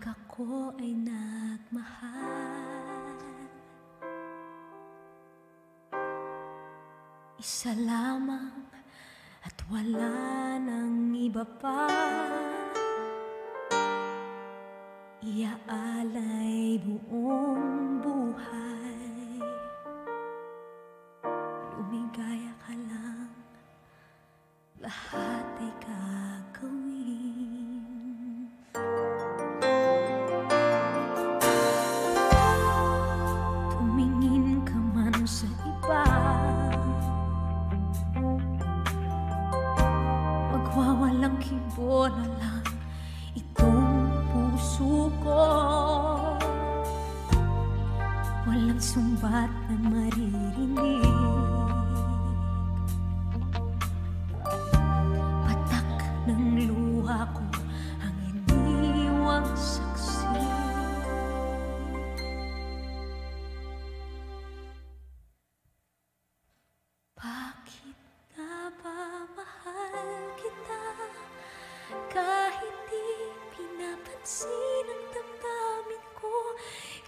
Pag ako ay nagmahal, isa lamang at wala nang iba pa. Iaalay buong buhay, lumigaya ka lang, lahat ay gagawin. Tumingin ka man sa iba, magwawalang kibo na lang itong puso ko. Walang sumbat na maririnig, patak ng luha ko ang iniwang saksi. Bakit nga ba mahal kita kahit di pinapansin ang damdamin ko?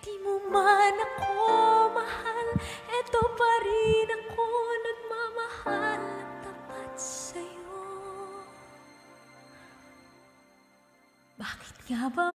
Di mo man ako mahal, eto pa rin ako nagmamahal ng tapat sa'yo. Bakit nga ba